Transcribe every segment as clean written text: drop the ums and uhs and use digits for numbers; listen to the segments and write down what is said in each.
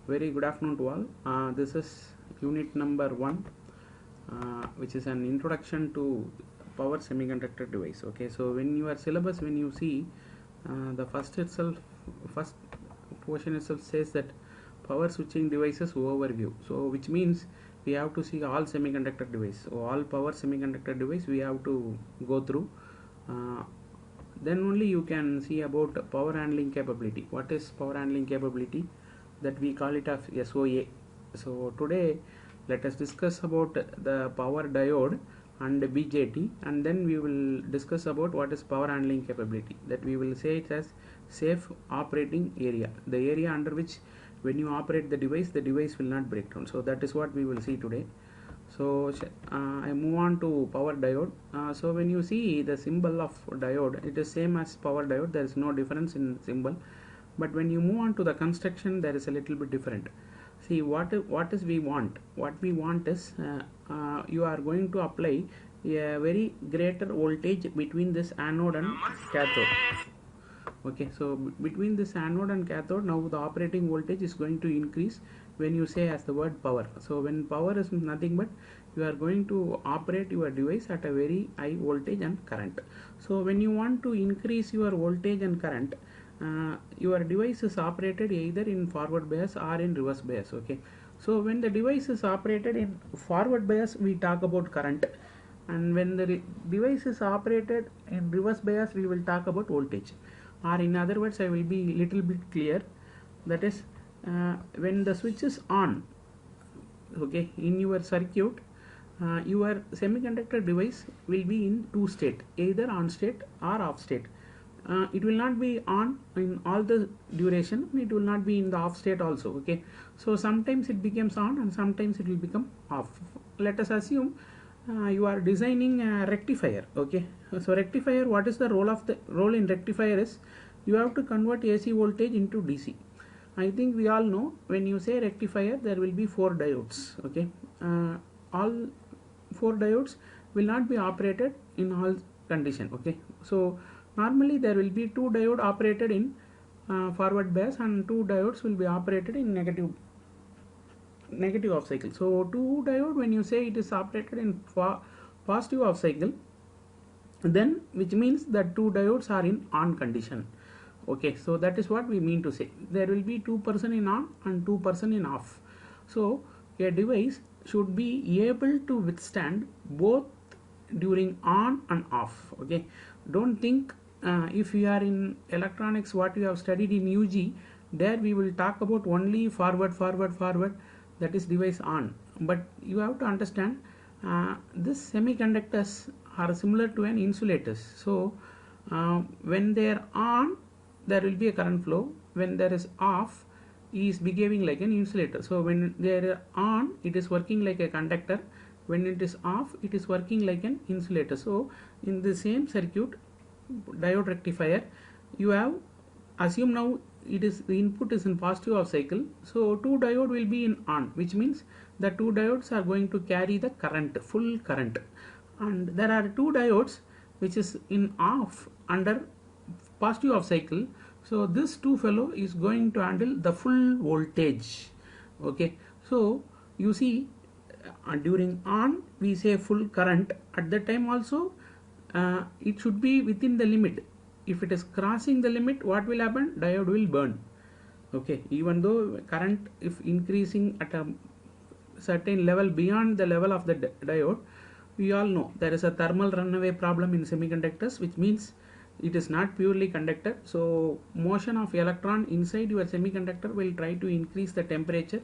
Very good afternoon to all. This is unit number 1, which is an introduction to power semiconductor device. Okay, so when your syllabus, when you see the first portion itself says that power switching devices overview. So which means we have to see all semiconductor device. So all power semiconductor device we have to go through. Then only you can see about power handling capability. What is power handling capability? That we call it as SOA. So today let us discuss about the power diode and BJT, and then we will discuss about what is power handling capability. That we will say it as safe operating area, the area under which when you operate the device will not break down. So that is what we will see today. So I move on to power diode. So when you see the symbol of diode, it is same as power diode. There is no difference in symbol, but when you move on to the construction, there is a little bit different. See what is we want. What we want is you are going to apply a very greater voltage between this anode and cathode. Okay, so between this anode and cathode, now the operating voltage is going to increase when you say as the word power. So when power is nothing but you are going to operate your device at a very high voltage and current. So when you want to increase your voltage and current, your device is operated either in forward bias or in reverse bias. Okay, so when the device is operated in forward bias, we talk about current, and when the device is operated in reverse bias, we will talk about voltage. Or in other words, I will be little bit clear. That is, when the switch is on, okay, in your circuit, your semiconductor device will be in two state, either on state or off state. It will not be on in all the duration. It will not be in the off state also. Okay, so sometimes it becomes on and sometimes it will become off. Let us assume you are designing a rectifier. Okay, so rectifier, what is the role in rectifier is you have to convert AC voltage into DC. I think we all know when you say rectifier, there will be 4 diodes. Okay, all 4 diodes will not be operated in all condition. Okay, so normally there will be 2 diode operated in forward bias and 2 diodes will be operated in negative off cycle. So 2 diode, when you say it is operated in positive off cycle, then which means that 2 diodes are in on condition. Okay, so that is what we mean to say. There will be 2% in on and 2% in off. So a device should be able to withstand both during on and off. Okay, don't think if you are in electronics, what you have studied in UG, there we will talk about only forward, that is device on. But you have to understand this semiconductors are similar to an insulators. So when they are on, there will be a current flow. When there is off, he is behaving like an insulator. So when they are on, it is working like a conductor. When it is off, it is working like an insulator. So in the same circuit, diode rectifier, you have assume now it is the input is in positive off cycle. So 2 diode will be in on, which means the 2 diodes are going to carry the current, full current, and there are 2 diodes which is in off under positive off cycle. So this 2 fellow is going to handle the full voltage. Okay, so you see during on we say full current. At that time also it should be within the limit. If it is crossing the limit, what will happen? Diode will burn. Okay, even though current if increasing at a certain level beyond the level of the diode, we all know there is a thermal runaway problem in semiconductors, which means it is not purely conductor. So motion of electron inside your semiconductor will try to increase the temperature,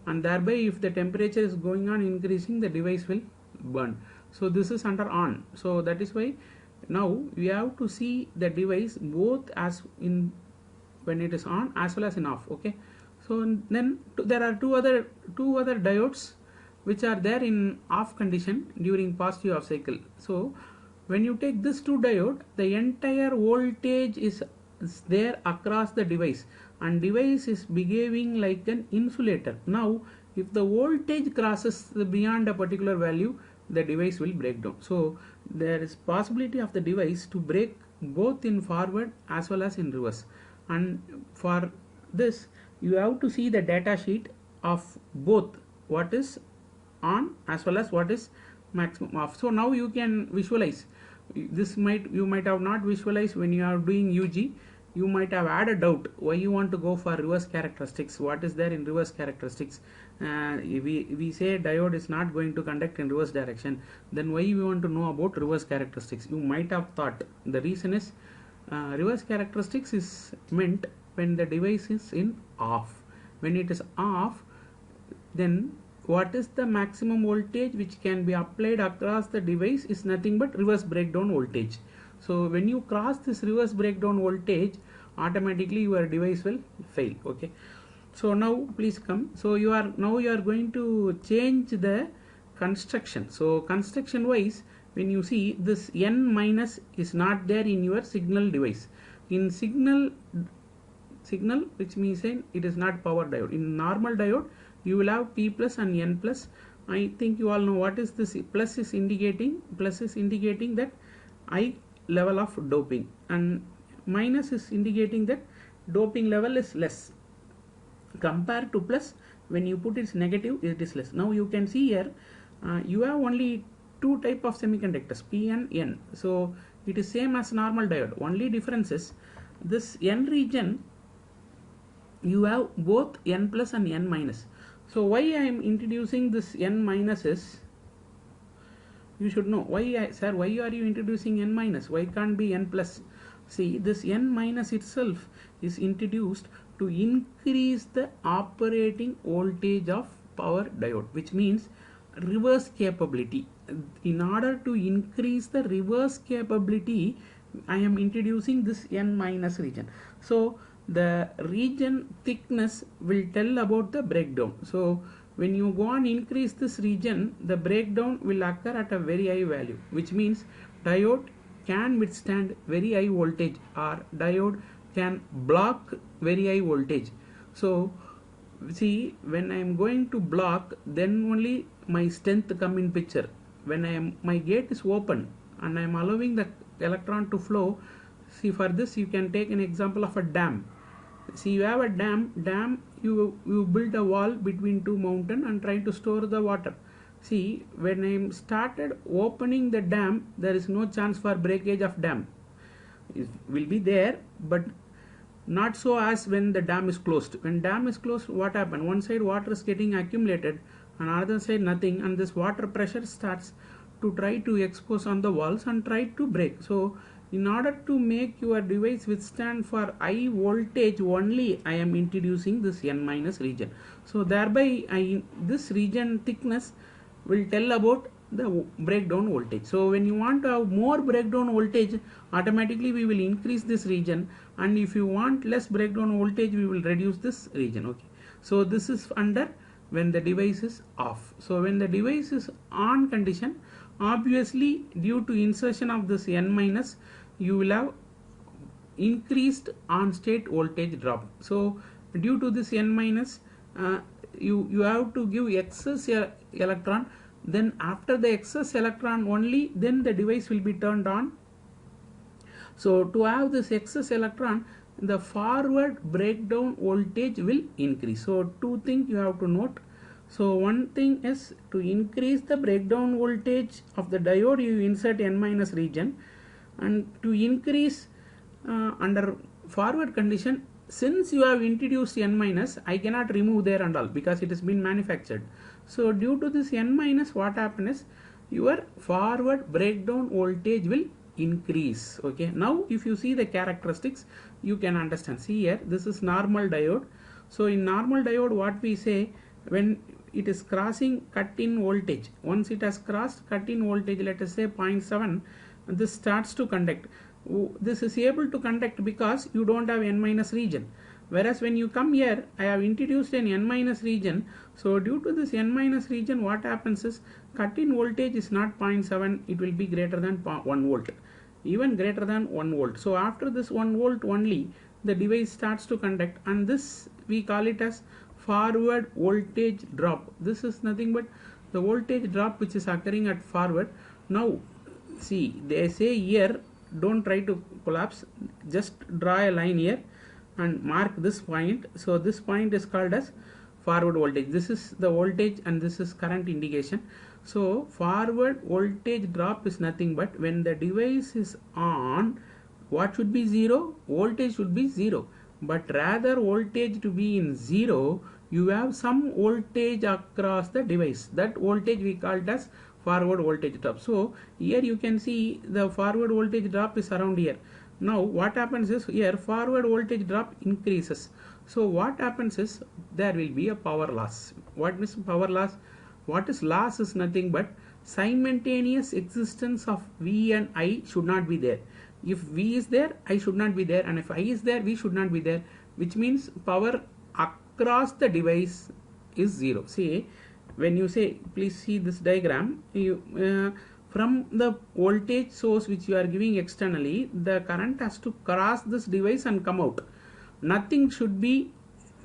and thereby if the temperature is going on increasing, the device will burn. So this is under on. So that is why now we have to see the device both as in when it is on as well as in off. Okay, so then there are two other diodes which are there in off condition during positive off cycle. So when you take this 2 diode, the entire voltage is there across the device, and device is behaving like an insulator. Now if the voltage crosses beyond a particular value, the device will break down. So there is possibility of the device to break both in forward as well as in reverse, and for this you have to see the data sheet of both what is on as well as what is maximum off. So now you can visualize this. You might have not visualized when you are doing UG. You might have had a doubt why you want to go for reverse characteristics. What is there in reverse characteristics? We say diode is not going to conduct in reverse direction, then why we want to know about reverse characteristics? You might have thought the reason is reverse characteristics is meant when the device is in off. When it is off, then what is the maximum voltage which can be applied across the device is nothing but reverse breakdown voltage. So when you cross this reverse breakdown voltage, automatically your device will fail. Okay, so now please come. So you are going to change the construction. So construction wise, when you see this N minus is not there in your signal device. In signal, which means it is not power diode. In normal diode, you will have P plus and N plus. I think you all know what is this. Plus is indicating that I level of doping, and minus is indicating that doping level is less compared to plus. When you put it negative, it is less. Now you can see here you have only two type of semiconductors, P and N. So it is same as normal diode. Only difference is this N region you have both N plus and N minus. So why I am introducing this N minus is, you should know why. Sir, why are you introducing N minus? Why can't be N plus? See, this N minus itself is introduced to increase the operating voltage of power diode, which means reverse capability. In order to increase the reverse capability, I am introducing this N minus region. So the region thickness will tell about the breakdown. So when you go and increase this region, the breakdown will occur at a very high value, which means diode can withstand very high voltage, or diode can block very high voltage. So see, when I am going to block, then only my strength come in picture. When my gate is open and I am allowing the electron to flow, see, for this you can take an example of a dam. See, you have a dam, you build a wall between two mountains and try to store the water. See, when I started opening the dam, there is no chance for breakage of dam. It will be there, but not so as when the dam is closed. When dam is closed, what happens? One side water is getting accumulated, and other side nothing, and this water pressure starts to try to expose on the walls and try to break. So in order to make your device withstand for high voltage only, I am introducing this N minus region. So thereby this region thickness will tell about the breakdown voltage. So when you want to have more breakdown voltage, automatically we will increase this region, and if you want less breakdown voltage, we will reduce this region. Okay, so this is under when the device is off. So when the device is on condition, obviously due to insertion of this N minus, you will have increased on state voltage drop. So due to this N minus, you have to give excess electron. Then after the excess electron only, then the device will be turned on. So to have this excess electron, the forward breakdown voltage will increase. So two things you have to note. So one thing is to increase the breakdown voltage of the diode, you insert N minus region, and to increase under forward condition, since you have introduced N minus, I cannot remove there and all because it has been manufactured. So due to this N minus, what happens is your forward breakdown voltage will increase. Okay, now if you see the characteristics, you can understand. See here, this is normal diode. So in normal diode, what we say, when it is crossing cut-in voltage, once it has crossed cut-in voltage, let us say 0.7, this starts to conduct. This is able to conduct because you don't have N minus region. Whereas when you come here, I have introduced an N minus region. So due to this N minus region, what happens is cut-in voltage is not 0.7, it will be greater than 1 volt, even greater than 1 volt. So after this 1 volt only, the device starts to conduct, and this we call it as forward voltage drop. This is nothing but the voltage drop which is occurring at forward. Now see, they say here, don't try to collapse, just draw a line here and mark this point. So this point is called as forward voltage. This is the voltage and this is current indication. So forward voltage drop is nothing but when the device is on, what should be 0? Voltage should be 0. But rather voltage to be in 0, you have some voltage across the device. That voltage we called as forward voltage drop. So here you can see the forward voltage drop is around here. Now what happens is here forward voltage drop increases. So what happens is there will be a power loss. What is power loss? What is loss is nothing but simultaneous existence of V and I should not be there. If V is there, I should not be there, and if I is there, V should not be there, which means power across the device is 0. See, when you say, please see this diagram, from the voltage source which you are giving externally, the current has to cross this device and come out. Nothing should be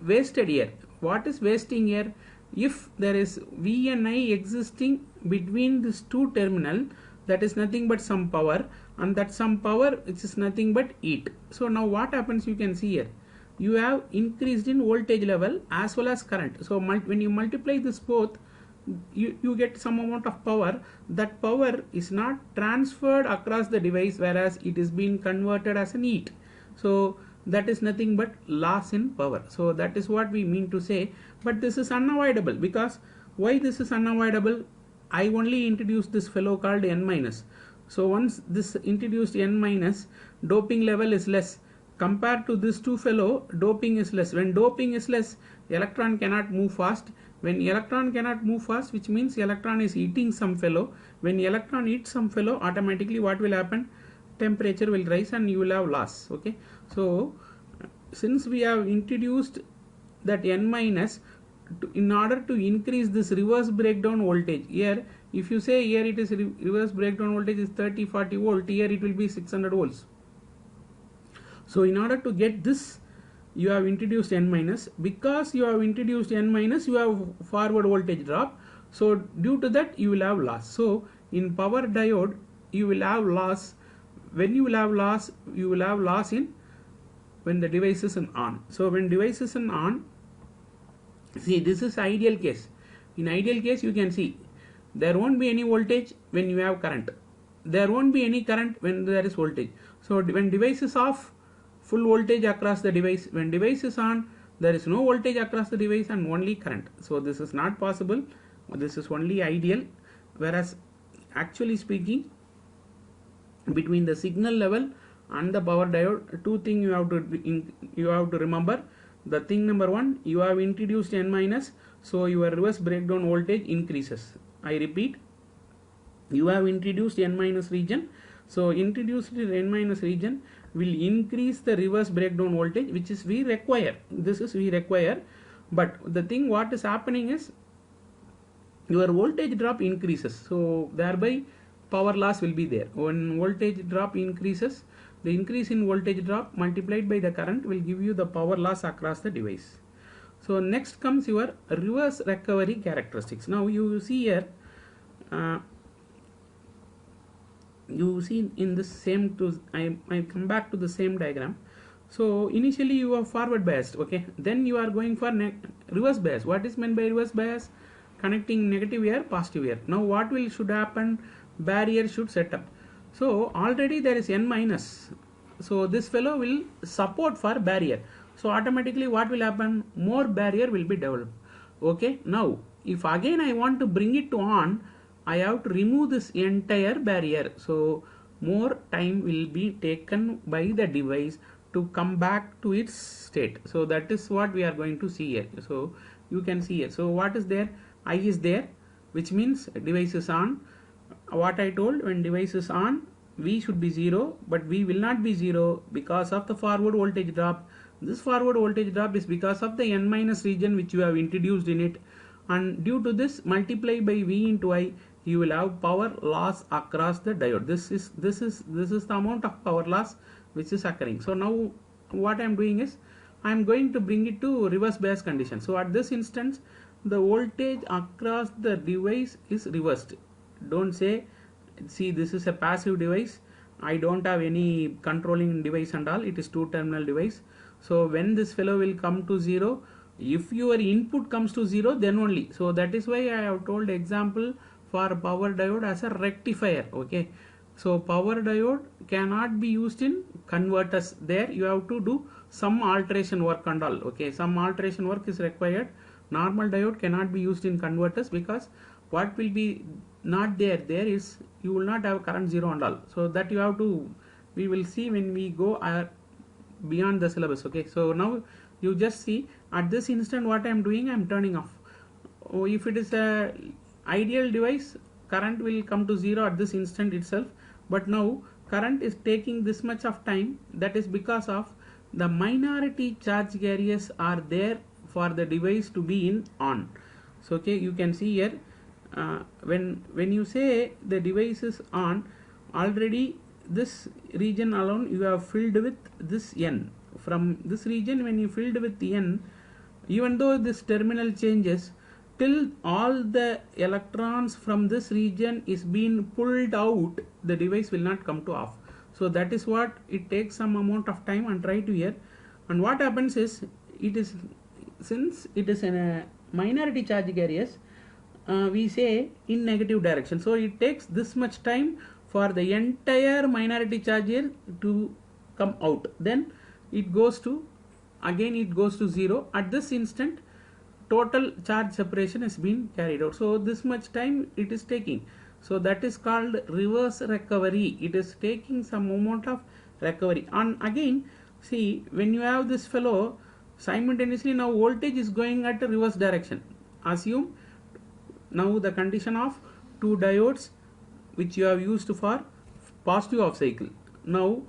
wasted here. What is wasting here? If there is V and I existing between these two terminal, that is nothing but some power, and that some power which is nothing but heat. So now what happens, you can see here, you have increased in voltage level as well as current. So when you multiply this both, you get some amount of power. That power is not transferred across the device, whereas it is being converted as an heat. So that is nothing but loss in power. So that is what we mean to say. But this is unavoidable, because why this is unavoidable? I only introduced this fellow called N minus. So once this introduced N minus, doping level is less. Compared to this two fellow, doping is less. When doping is less, electron cannot move fast. When electron cannot move fast, which means electron is eating some fellow. When electron eats some fellow, automatically what will happen? Temperature will rise and you will have loss. Okay. So since we have introduced that N minus, in order to increase this reverse breakdown voltage, here if you say here it is reverse breakdown voltage is 30-40 volt, here it will be 600 volts. So in order to get this, you have introduced N minus. Because you have introduced N minus, you have forward voltage drop. So due to that you will have loss. So in power diode you will have loss. When you will have loss, you will have loss in when the device is on. So when device is on, see, this is ideal case. In ideal case, you can see there won't be any voltage when you have current. There won't be any current when there is voltage. So when device is off, full voltage across the device. When device is on, there is no voltage across the device and only current. So this is not possible. This is only ideal. Whereas actually speaking, between the signal level and the power diode, two things you have to remember. The thing number one, you have introduced N minus, so your reverse breakdown voltage increases. I repeat, you have introduced N minus region, so introduced N minus region will increase the reverse breakdown voltage, which is we require. This is we require, but the thing what is happening is your voltage drop increases, so thereby power loss will be there. When voltage drop increases, the increase in voltage drop multiplied by the current will give you the power loss across the device. So next comes your reverse recovery characteristics. Now you see here, you see in this same, I come back to the same diagram. So initially you are forward biased, okay, then you are going for reverse bias. What is meant by reverse bias? Connecting negative here, positive here. Now what should happen? Barrier should set up. So already there is N minus, so this fellow will support for barrier. So automatically what will happen? More barrier will be developed. Okay, now if again I want to bring it to on, I have to remove this entire barrier. So more time will be taken by the device to come back to its state. So that is what we are going to see here. So you can see here. So what is there? I is there, which means device is on. What I told, when device is on, V should be 0, but V will not be 0 because of the forward voltage drop. This forward voltage drop is because of the N minus region which you have introduced in it, and due to this multiply by V into I, you will have power loss across the diode. This is the amount of power loss which is occurring. So now what I am doing is I am going to bring it to reverse bias condition. So at this instance, the voltage across the device is reversed. Don't say, see, this is a passive device, I don't have any controlling device and all, it is two terminal device. So when this fellow will come to 0, if your input comes to 0, then only. So that is why I have told example for power diode as a rectifier. Okay, so power diode cannot be used in converters. There you have to do some alteration work and all. Okay, some alteration work is required. Normal diode cannot be used in converters, because what will be not there is you will not have current 0 and all. So that you have to, we will see when we go beyond the syllabus. Okay, so now you just see at this instant what I am doing, I am turning off. If it is a ideal device, current will come to 0 at this instant itself, but now current is taking this much of time. That is because of the minority charge carriers are there for the device to be in on. So okay, you can see here, when you say the device is on, already this region alone you have filled with this n. From this region, when you filled with n, even though this terminal changes, till all the electrons from this region is being pulled out, the device will not come to off. So that is what it takes some amount of time, and try to hear. And what happens is, it is, since it is in a minority charge carriers, we say in negative direction, so it takes this much time for the entire minority charge here to come out. Then it goes to, again it goes to 0. At this instant, total charge separation has been carried out. So this much time it is taking. So that is called reverse recovery. It is taking some amount of recovery. And again, see, when you have this fellow, simultaneously now voltage is going at a reverse direction. Assume now the condition of two diodes which you have used for positive off cycle. Now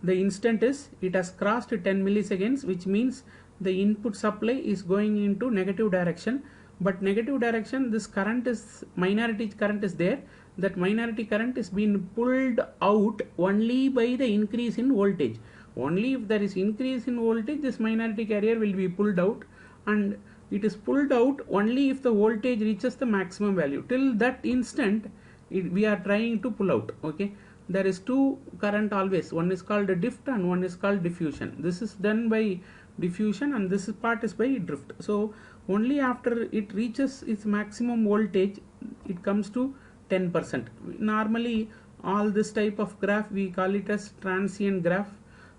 the instant is, it has crossed 10 milliseconds, which means the input supply is going into negative direction. But negative direction, this current is, minority current is there. That minority current is being pulled out only by the increase in voltage. Only if there is increase in voltage, this minority carrier will be pulled out, and it is pulled out only if the voltage reaches the maximum value. Till that instant, we are trying to pull out. Okay, there is two current always. One is called a drift and one is called diffusion. This is done by diffusion and this part is by drift. So only after it reaches its maximum voltage, it comes to 10%. Normally all this type of graph we call it as transient graph.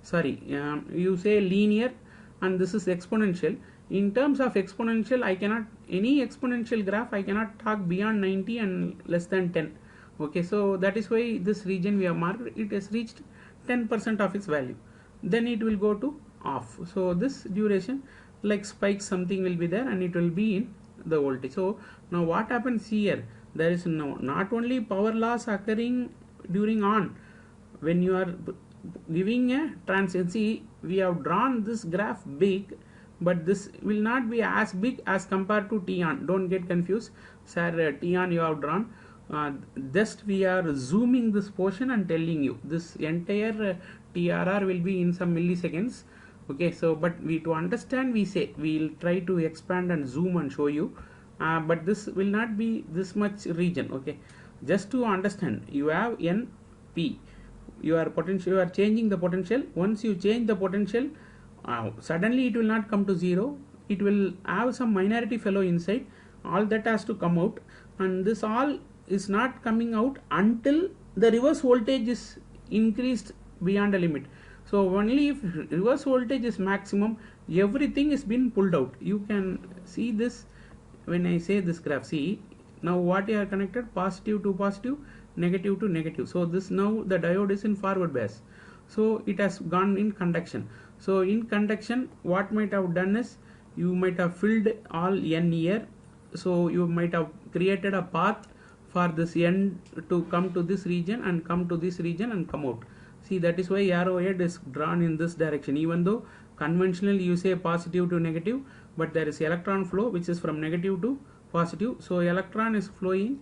Sorry, you say linear, and this is exponential. In terms of exponential, I cannot, any exponential graph I cannot talk beyond 90 and less than 10. Okay, so that is why this region we have marked, it has reached 10% of its value. Then it will go to off. So this duration, like spike, something will be there and it will be in the voltage. So now what happens here, there is not only power loss occurring during on, when you are giving a transiency, we have drawn this graph big, but this will not be as big as compared to T on. Don't get confused, sir. T on you have drawn. Just we are zooming this portion and telling you this entire TRR will be in some milliseconds. Okay, so but we, to understand, we say we will try to expand and zoom and show you, but this will not be this much region. Okay, just to understand, you have NP, your potential, you are changing the potential. Once you change the potential, suddenly it will not come to 0. It will have some minority fellow inside. All that has to come out, and this all is not coming out until the reverse voltage is increased beyond a limit. So only if reverse voltage is maximum, everything is been pulled out. You can see this when I say this graph. See, now what you are connected, positive to positive, negative to negative. So this, now the diode is in forward bias, so it has gone in conduction. So in conduction, what might have done is, you might have filled all n here, so you might have created a path for this n to come to this region and come to this region and come out. See, that is why arrowhead is drawn in this direction. Even though conventionally you say positive to negative, but there is electron flow which is from negative to positive. So electron is flowing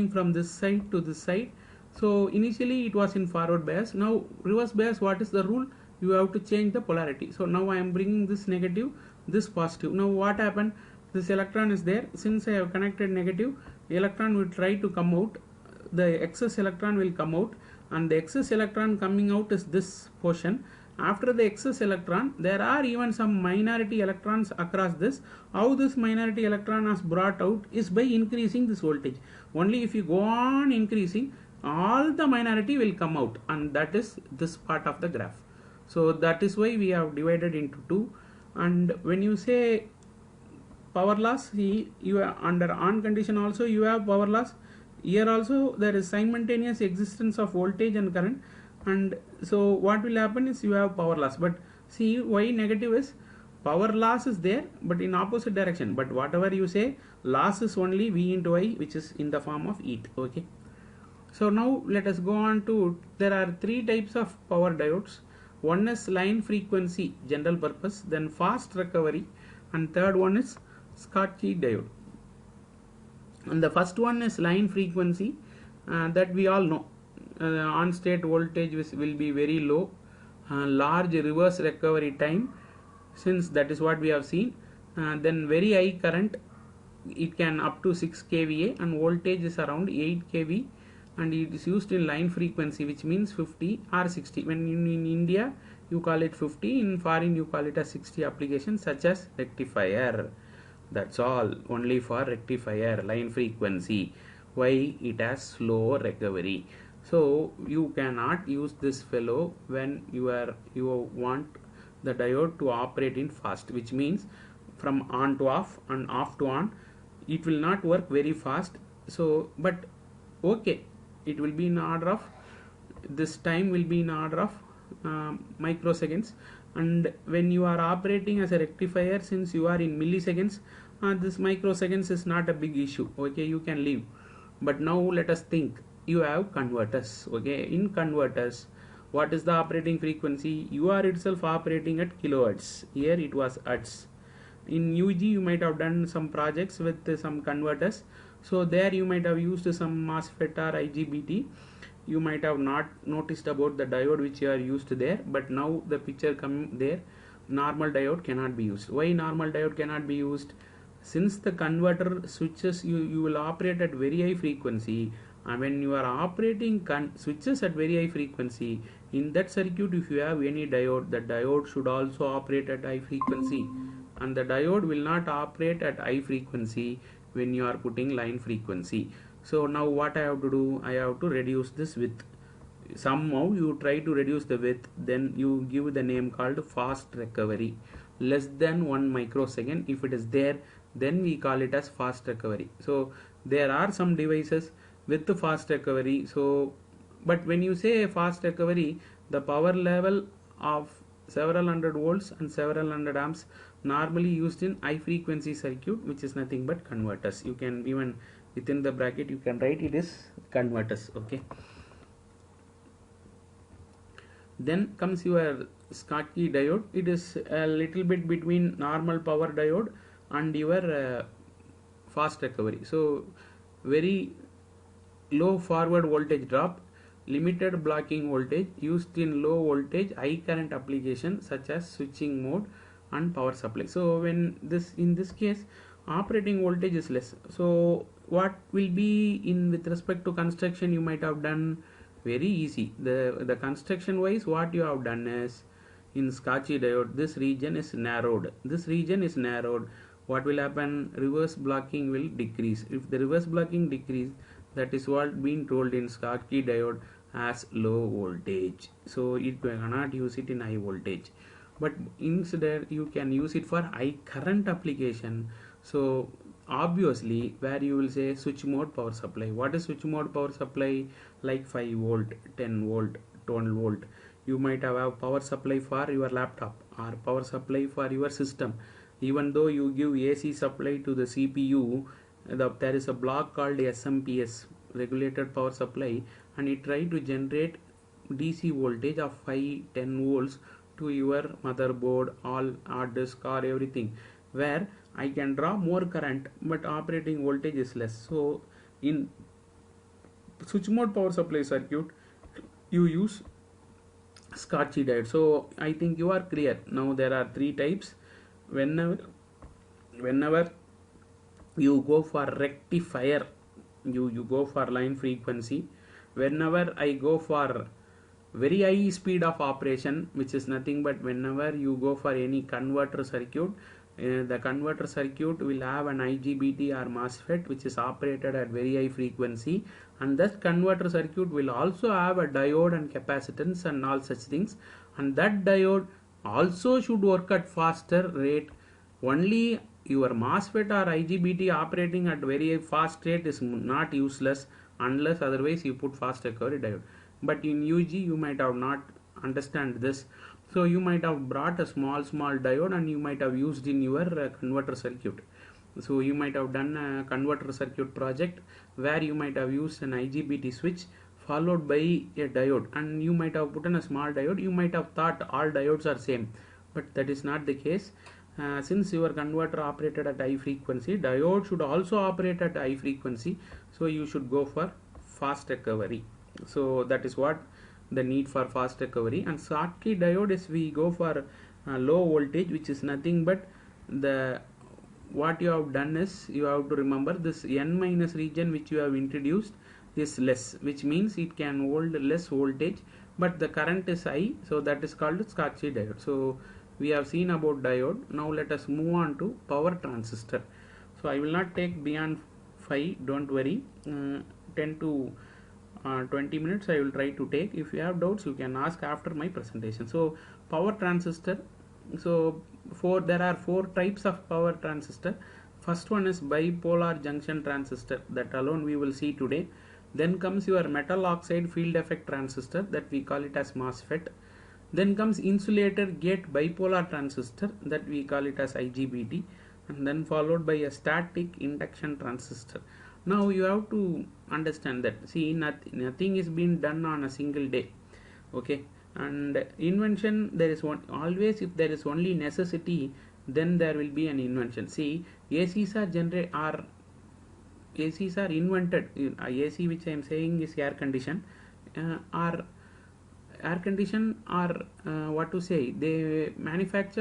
from this side to this side. So initially it was in forward bias. Now reverse bias, what is the rule? You have to change the polarity. So now I am bringing this negative, this positive. Now what happened? This electron is there. Since I have connected negative, the electron will try to come out. The excess electron will come out, and the excess electron coming out is this portion, after the excess electron, there are even some minority electrons across this. How this minority electron is brought out is by increasing this voltage. Only if you go on increasing, all the minority will come out, and that is this part of the graph. So that is why we have divided into two. And when you say power loss, you are under on condition also you have power loss. Here also there is simultaneous existence of voltage and current, and so what will happen is you have power loss. But see why negative is, power loss is there but in opposite direction, but whatever you say, loss is only V into I, which is in the form of heat. Okay, so now let us go on to, there are three types of power diodes. One is line frequency general purpose, then fast recovery, and third one is Schottky diode. And the first one is line frequency, that we all know. On state voltage will be very low, large reverse recovery time, since that is what we have seen. Then very high current, it can up to 6 kVA, and voltage is around 8 kV, and it is used in line frequency, which means 50 or 60. When in India you call it 50, in foreign you call it a 60 application, such as rectifier. That's all, only for rectifier line frequency. Why? It has slow recovery. So you cannot use this fellow when you want the diode to operate in fast, which means from on to off and off to on. It will not work very fast. So but okay, it will be in order of, this time will be in order of microseconds. And when you are operating as a rectifier, since you are in milliseconds, this microseconds is not a big issue. Okay, you can leave. But now let us think, you have converters. Okay, in converters, what is the operating frequency? You are itself operating at kilohertz. Here it was hertz. In UG you might have done some projects with some converters, so there you might have used some MOSFET or IGBT. You might have not noticed about the diode which you are used there, but now the picture come there. Normal diode cannot be used. Why normal diode cannot be used? Since the converter switches, you will operate at very high frequency, and when you are operating switches at very high frequency, in that circuit if you have any diode, the diode should also operate at high frequency, and the diode will not operate at high frequency when you are putting line frequency. So now what I have to do, I have to reduce this width. Somehow you try to reduce the width, then you give the name called fast recovery. Less than 1 microsecond, if it is there, then we call it as fast recovery. So there are some devices with the fast recovery. So but when you say fast recovery, the power level of several hundred volts and several hundred amps normally used in high frequency circuit, which is nothing but converters. You can even within the bracket you can write it is converters. Okay, then comes your Schottky diode. It is a little bit between normal power diode and your fast recovery. So very low forward voltage drop, limited blocking voltage, used in low voltage high current application such as switching mode and power supply. So when in this case operating voltage is less, so what will be in with respect to construction, you might have done very easy. The construction wise, what you have done is, in Schottky diode, this region is narrowed. What will happen? Reverse blocking will decrease. If the reverse blocking decrease, that is what been told in Schottky diode as low voltage. So it cannot use it in high voltage, but instead you can use it for high current application. So obviously where you will say switch mode power supply. What is switch mode power supply? Like 5 volt, 10 volt, 12 volt. You might have power supply for your laptop or power supply for your system. Even though you give AC supply to the CPU, there is a block called SMPS, regulated power supply, and it try to generate DC voltage of 5-10 volts to your motherboard, all hard disk or everything, where I can draw more current but operating voltage is less. So in switch mode power supply circuit you use Schottky diode. So I think you are clear. Now there are three types. Whenever you go for rectifier, you go for line frequency. Whenever I go for very high speed of operation, which is nothing but whenever you go for any converter circuit, the converter circuit will have an IGBT or MOSFET which is operated at very high frequency, and that converter circuit will also have a diode and capacitance and all such things, and that diode also should work at faster rate. Only your MOSFET or IGBT operating at very fast rate is not useless unless otherwise you put fast recovery diode. But in UG you might have not understand this, so you might have brought a small diode and you might have used in your converter circuit. So you might have done a converter circuit project where you might have used an IGBT switch followed by a diode, and you might have put in a small diode. You might have thought all diodes are same, but that is not the case. Since your converter operated at high frequency, diode should also operate at high frequency, so you should go for fast recovery. So that is what the need for fast recovery. And Schottky diode is we go for low voltage, which is nothing but the what you have done is you have to remember this n minus region which you have introduced is less, which means it can hold less voltage but the current is high, so that is called Schottky diode. So we have seen about diode. Now let us move on to power transistor. So I will not take beyond 5, don't worry, 10 to 20 minutes I will try to take. If you have doubts you can ask after my presentation. So power transistor, so there are 4 types of power transistor. First one is bipolar junction transistor, that alone we will see today. Then comes your metal oxide field effect transistor, that we call it as MOSFET. Then comes insulator gate bipolar transistor, that we call it as IGBT, and then followed by a static induction transistor. Now you have to understand that, see, nothing is being done on a single day, okay, and invention, there is one always, if there is only necessity then there will be an invention. See, ACs are invented. AC which I am saying is air condition, or what to say, they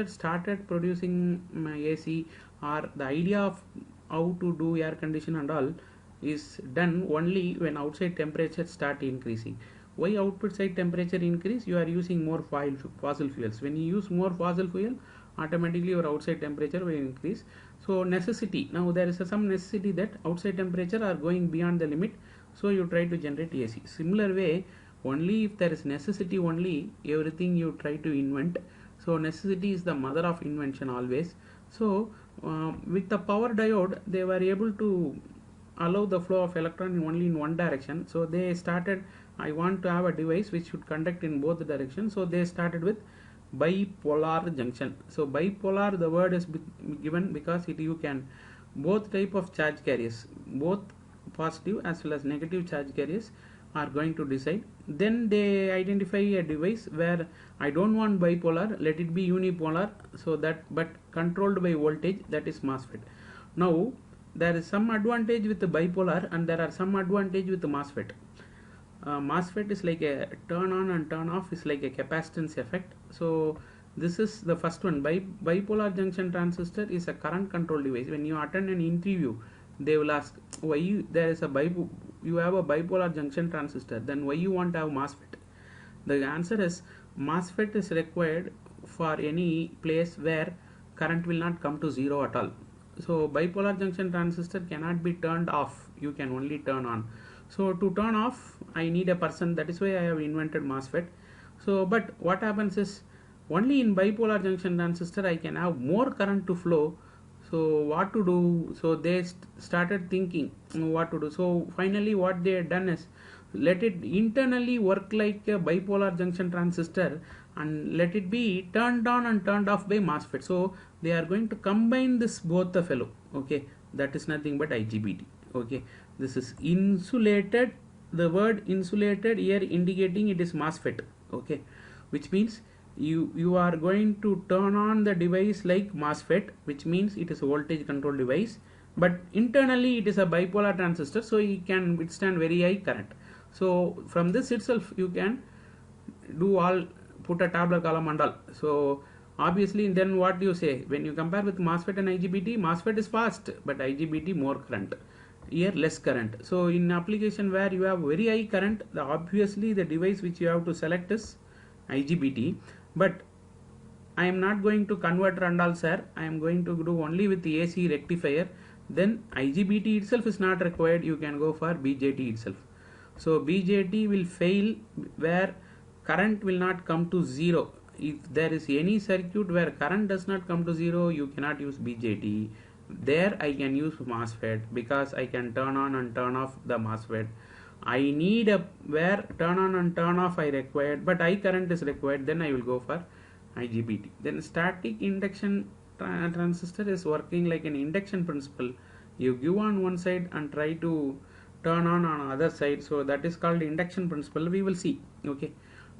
started producing AC, or the idea of how to do air condition and all is done only when outside temperature start increasing. Why outside temperature increase? You are using more fossil fuels. When you use more fossil fuel, automatically your outside temperature will increase. So necessity, now there is some necessity that outside temperature are going beyond the limit, so you try to generate AC. Similar way, only if there is necessity only everything you try to invent. So necessity is the mother of invention always. So with the power diode they were able to allow the flow of electron only in one direction. So they started, I want to have a device which should conduct in both directions, so they started with bipolar junction. So bipolar, the word is given because you can both type of charge carriers, both positive as well as negative charge carriers are going to decide. Then they identify a device where I don't want bipolar, let it be unipolar, so that but controlled by voltage, that is MOSFET. Now there is some advantage with the bipolar and there are some advantage with the MOSFET. MOSFET is like a turn on and turn off, is like a capacitance effect. So this is the first one. Bipolar junction transistor is a current control device. When you attend an interview, they will ask why you have a bipolar junction transistor, then why you want to have MOSFET? The answer is MOSFET is required for any place where current will not come to zero at all. So bipolar junction transistor cannot be turned off, you can only turn on. So to turn off I need a person, that is why I have invented MOSFET. So but what happens is only in bipolar junction transistor I can have more current to flow. So what to do? So they started thinking what to do. So finally what they had done is let it internally work like a bipolar junction transistor and let it be turned on and turned off by MOSFET. So they are going to combine this both the fellow, okay, that is nothing but IGBT, okay. This is insulated, the word insulated here indicating it is MOSFET, okay, which means you are going to turn on the device like MOSFET, which means it is a voltage control device, but internally it is a bipolar transistor, so it can withstand very high current. So from this itself you can do all, put a tabular column and all. So obviously then what do you say, when you compare with MOSFET and IGBT, MOSFET is fast but IGBT more current. here less current. So in application where you have very high current, obviously the device which you have to select is IGBT. But I am not going to converter and all, sir. I am going to do only with the AC rectifier. Then IGBT itself is not required. You can go for BJT itself. So BJT will fail where current will not come to zero. If there is any circuit where current does not come to zero, you cannot use BJT. There I can use MOSFET because I can turn on and turn off the MOSFET. I need a where turn on and turn off I required, but high current is required, then I will go for IGBT. Then static induction transistor is working like an induction principle. You give on one side and try to turn on other side, so that is called induction principle. We will see. Okay,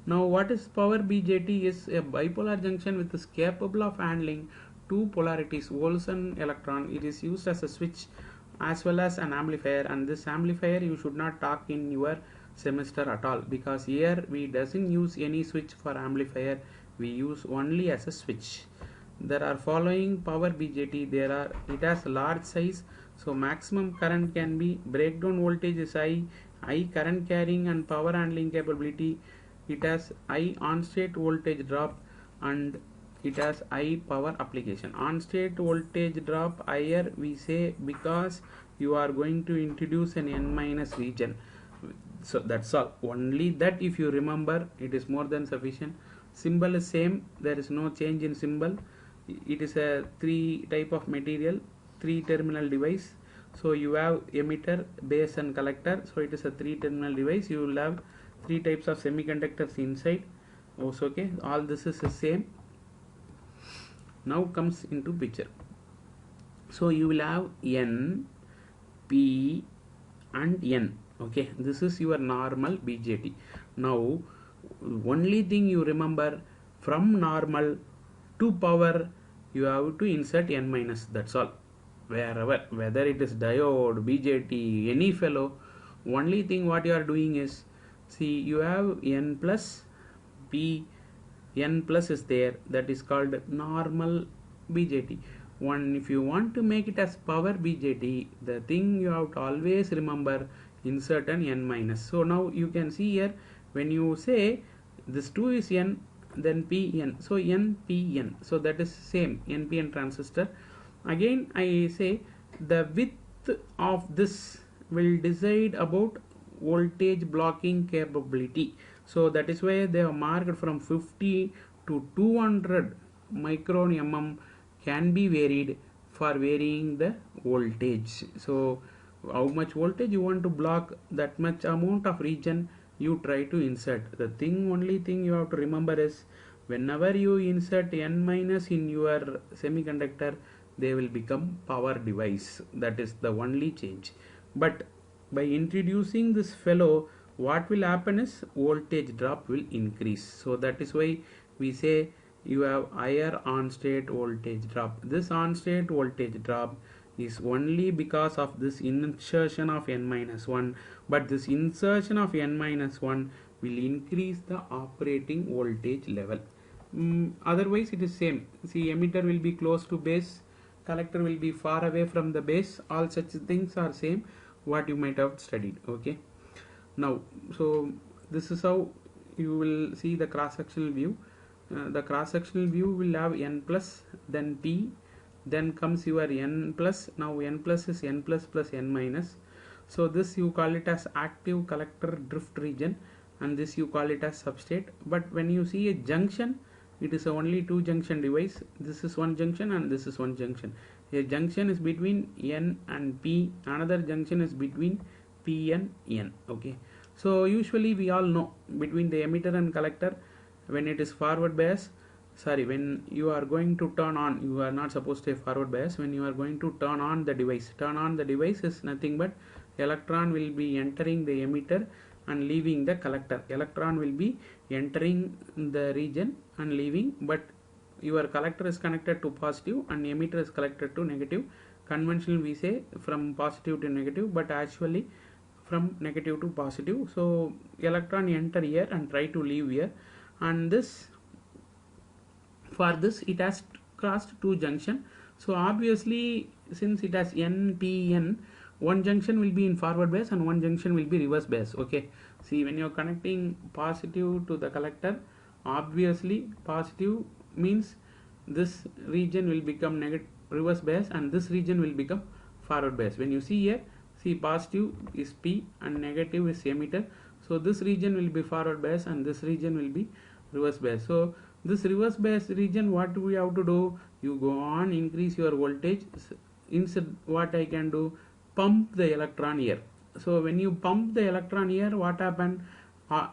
now what is power BJT? Is a bipolar junction which is capable of handling two polarities, holes and electron. It is used as a switch as well as an amplifier, and this amplifier you should not talk in your semester at all, because here we doesn't use any switch for amplifier, we use only as a switch. There are following power BJT. It has large size, so maximum current can be, breakdown voltage is high, high current carrying and power handling capability. It has high on-state voltage drop, and it has high power application. On-state voltage drop higher we say because you are going to introduce an N- region. So that's all. Only that if you remember, it is more than sufficient. Symbol is same, there is no change in symbol. It is a 3 type of material, 3 terminal device. So you have emitter, base and collector. So it is a 3 terminal device. You will have 3 types of semiconductors inside. Also, okay, all this is the same. Now comes into picture. So you will have N, P and N. Okay, this is your normal BJT. Now only thing you remember, from normal to power you have to insert N-, that's all. Wherever, whether it is diode, BJT, any fellow, only thing what you are doing is, see, you have N plus, P, N plus is there, that is called normal BJT. One, if you want to make it as power BJT, the thing you have to always remember, insert an N-. So now you can see here, when you say this 2 is N, then Pn, so NPN, so that is same NPN transistor. Again I say the width of this will decide about voltage blocking capability. So that is why they are marked from 50 to 200 micron mm can be varied for varying the voltage. So how much voltage you want to block, that much amount of region you try to insert. The only thing you have to remember is, whenever you insert N- in your semiconductor, they will become power device. That is the only change. But by introducing this fellow, what will happen is voltage drop will increase. So that is why we say you have higher on-state voltage drop. This on-state voltage drop is only because of this insertion of N-1, but this insertion of N-1 will increase the operating voltage level. Otherwise it is same. See, emitter will be close to base, collector will be far away from the base. All such things are same what you might have studied. Okay, now so this is how you will see the cross-sectional view. The cross-sectional view will have N plus, then P, then comes your N plus. Now N plus is N plus plus N minus. So this you call it as active collector drift region, and this you call it as substrate. But when you see a junction, it is only 2 junction device. This is one junction and this is one junction. A junction is between N and P, another junction is between P and N. Okay, so usually we all know between the emitter and collector, when it is forward bias, when you are going to turn on, you are not supposed to have forward bias. When you are going to turn on the device is nothing but electron will be entering the emitter and leaving the collector. Electron will be entering the region and leaving, but your collector is connected to positive and emitter is connected to negative. Conventional we say from positive to negative, but actually from negative to positive. So electron enter here and try to leave here, and this, for this it has crossed 2 junction. So obviously since it has NPN, one junction will be in forward bias and one junction will be reverse bias. Okay, see, when you're connecting positive to the collector, obviously positive means this region will become negative reverse bias and this region will become forward bias. When you see here, see, positive is P and negative is emitter, so this region will be forward bias and this region will be reverse bias. So this reverse bias region, what we have to do, you go on increase your voltage. Instead, what I can do, pump the electron here. So when you pump the electron here, what happen,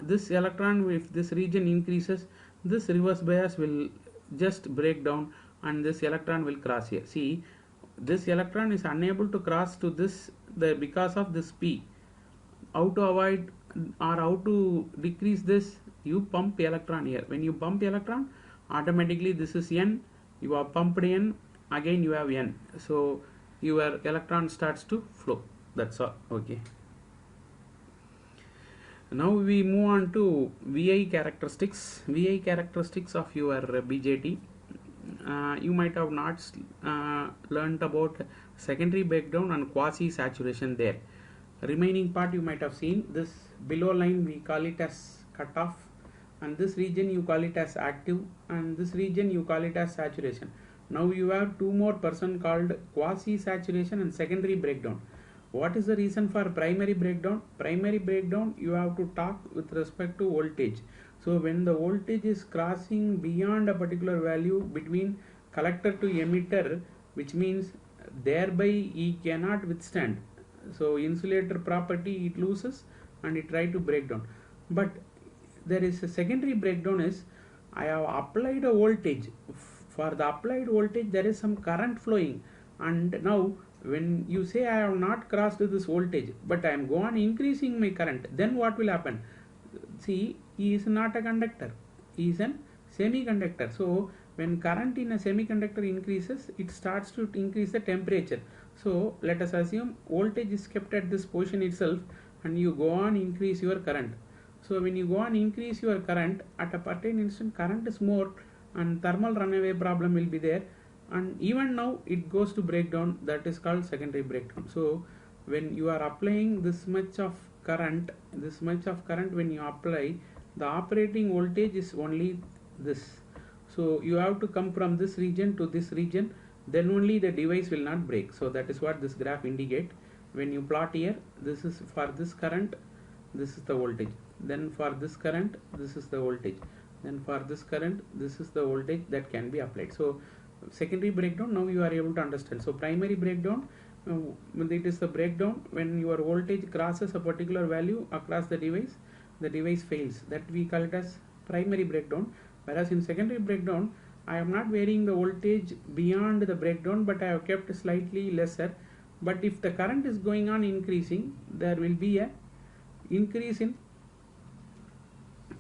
this electron, if this region increases, this reverse bias will just break down and this electron will cross here. See, this electron is unable to cross to this because of this P. How to avoid or how to decrease this, you pump electron here. When you pump electron, automatically this is N, you have pumped N, again you have N, so your electron starts to flow. That's all. Okay, now we move on to VI characteristics. VI characteristics of your BJT. You might have not learnt about secondary breakdown and quasi saturation there. Remaining part you might have seen. This below line we call it as cutoff, and this region you call it as active, and this region you call it as saturation. Now you have two more person called quasi saturation and secondary breakdown. What is the reason for primary breakdown? Primary breakdown, you have to talk with respect to voltage. So when the voltage is crossing beyond a particular value between collector to emitter, which means thereby he cannot withstand. So insulator property it loses and it try to break down. But there is a secondary breakdown is, I have applied a voltage. For the applied voltage there is some current flowing, and now when you say I have not crossed this voltage but I am going on increasing my current, then what will happen? See, he is not a conductor, he is a semiconductor. So when current in a semiconductor increases, it starts to increase the temperature. So let us assume voltage is kept at this position itself and you go on increase your current. So when you go on increase your current, at a certain instant current is more and thermal runaway problem will be there, and even now it goes to breakdown. That is called secondary breakdown. So when you are applying this much of current, when you apply, the operating voltage is only this. So you have to come from this region to this region, then only the device will not break. So that is what this graph indicate. When you plot here, this is for this current, this is the voltage, then for this current this is the voltage, then for this current this is the voltage that can be applied. So secondary breakdown, now you are able to understand. So primary breakdown, it is the breakdown when your voltage crosses a particular value across the device fails. That we call it as primary breakdown. Whereas in secondary breakdown, I am not varying the voltage beyond the breakdown, but I have kept slightly lesser. But if the current is going on increasing, there will be a increase in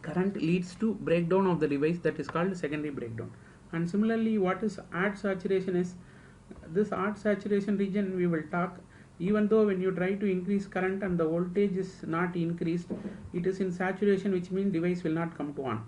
current leads to breakdown of the device. That is called secondary breakdown. And similarly, what is odd saturation is, this odd saturation region we will talk. Even though when you try to increase current and the voltage is not increased, it is in saturation, which means device will not come to on.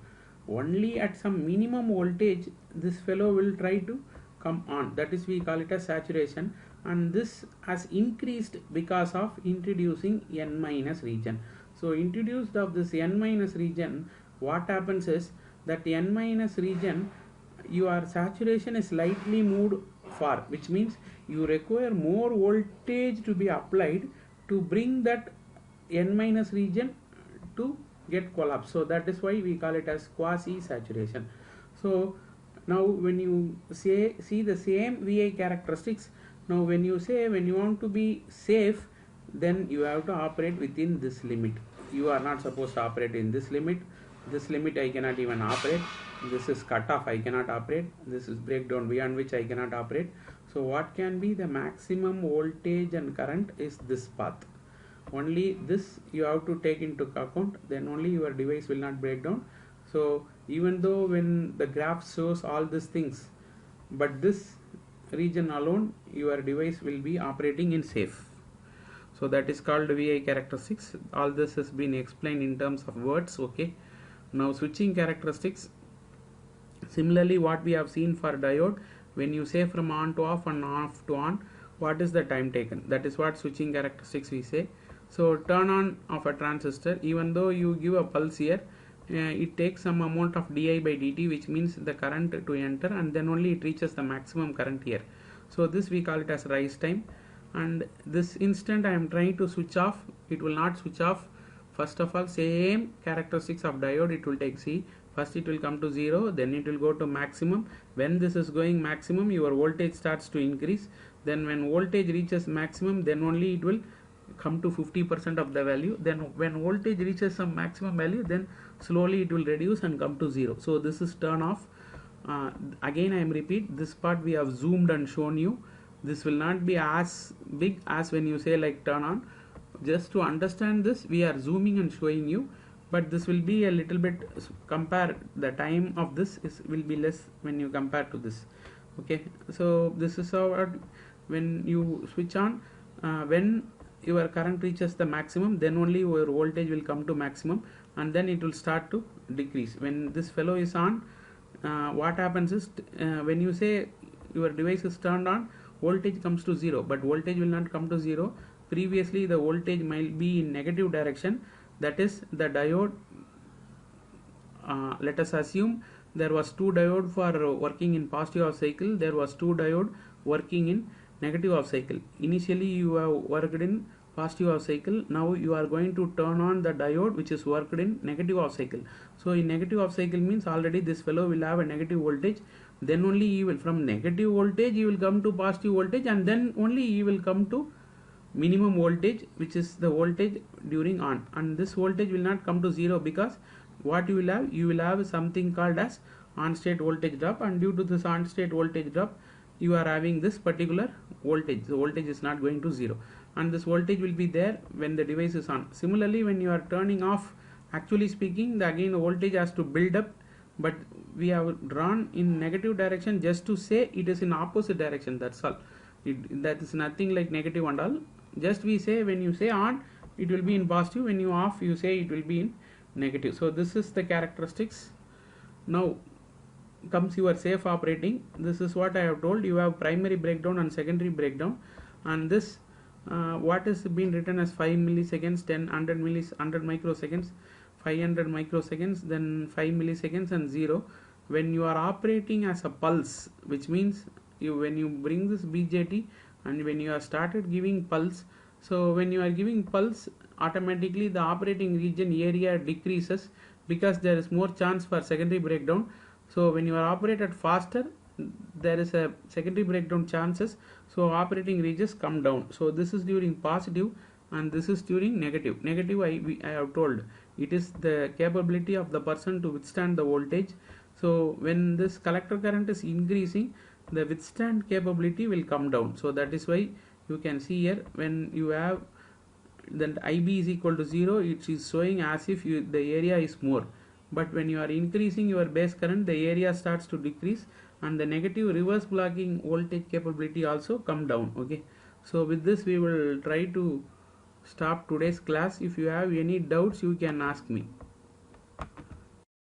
Only at some minimum voltage this fellow will try to come on. That is, we call it as saturation, and this has increased because of introducing N minus region. So introduced of this N minus region, what happens is that N minus region, your saturation is slightly moved far, which means you require more voltage to be applied to bring that N minus region to get collapse. So that is why we call it as quasi saturation. So now when you see the same VI characteristics, now when you want to be safe, then you have to operate within this limit. You are not supposed to operate in this limit. This limit I cannot even operate. This is cutoff, I cannot operate. This is breakdown beyond which I cannot operate. So what can be the maximum voltage and current is this path. Only this you have to take into account, then only your device will not break down. So even though when the graph shows all these things, but this region alone, your device will be operating in safe. So that is called VI characteristics. All this has been explained in terms of words. Okay, now switching characteristics. Similarly, what we have seen for diode, when you say from on to off and off to on, what is the time taken. That is what switching characteristics we say. So turn on of a transistor, even though you give a pulse here, it takes some amount of di by dt, which means the current to enter, and then only it reaches the maximum current here. So this we call it as rise time. And this instant I am trying to switch off, it will not switch off. First of all, same characteristics of diode it will take. See, first it will come to 0, then it will go to maximum. When this is going maximum, your voltage starts to increase. Then when voltage reaches maximum, then only it will come to 50% of the value. Then when voltage reaches some maximum value, then slowly it will reduce and come to 0. So this is turn off. Again I am repeat, this part we have zoomed and shown you. This will not be as big as when you say like turn on. Just to understand this, we are zooming and showing you, but this will be a little bit, compare the time of this will be less when you compare to this. Okay, so this is how when you switch on, when your current reaches the maximum, then only your voltage will come to maximum, and then it will start to decrease. When this fellow is on, what happens is, when you say your device is turned on, voltage comes to 0, but voltage will not come to 0. Previously the voltage might be in negative direction. That is the diode, let us assume there was 2 diode for working in positive half cycle, there was 2 diode working in negative half cycle. Initially you have worked in positive half cycle, now you are going to turn on the diode which is worked in negative half cycle. So in negative half cycle means already this fellow will have a negative voltage, then only he will, from negative voltage he will come to positive voltage, and then only he will come to minimum voltage, which is the voltage during on. And this voltage will not come to 0, because what you will have something called as on state voltage drop, and due to this on state voltage drop you are having this particular voltage. The voltage is not going to 0, and this voltage will be there when the device is on. Similarly, when you are turning off, actually speaking, the voltage has to build up, but we have drawn in negative direction just to say it is in opposite direction. That's all. That is nothing like negative and all. Just we say when you say on, it will be in positive. When you off, you say it will be in negative. So this is the characteristics. Now comes your safe operating. This is what I have told. You have primary breakdown and secondary breakdown, and this what is been written as 5 milliseconds, 100 microseconds, 500 microseconds, then 5 milliseconds and 0. When you are operating as a pulse, which means when you bring this BJT and when you are started giving pulse, so when you are giving pulse, automatically the operating region area decreases, because there is more chance for secondary breakdown. So when you are operated faster, there is a secondary breakdown chances, so operating regions come down. So this is during positive and this is during negative. I have told it is the capability of the person to withstand the voltage. So when this collector current is increasing, the withstand capability will come down. So that is why you can see here, when you have then IB is equal to 0, it is showing as if the area is more. But when you are increasing your base current, the area starts to decrease, and the negative reverse blocking voltage capability also come down. Okay, so with this we will try to stop today's class. If you have any doubts, you can ask me.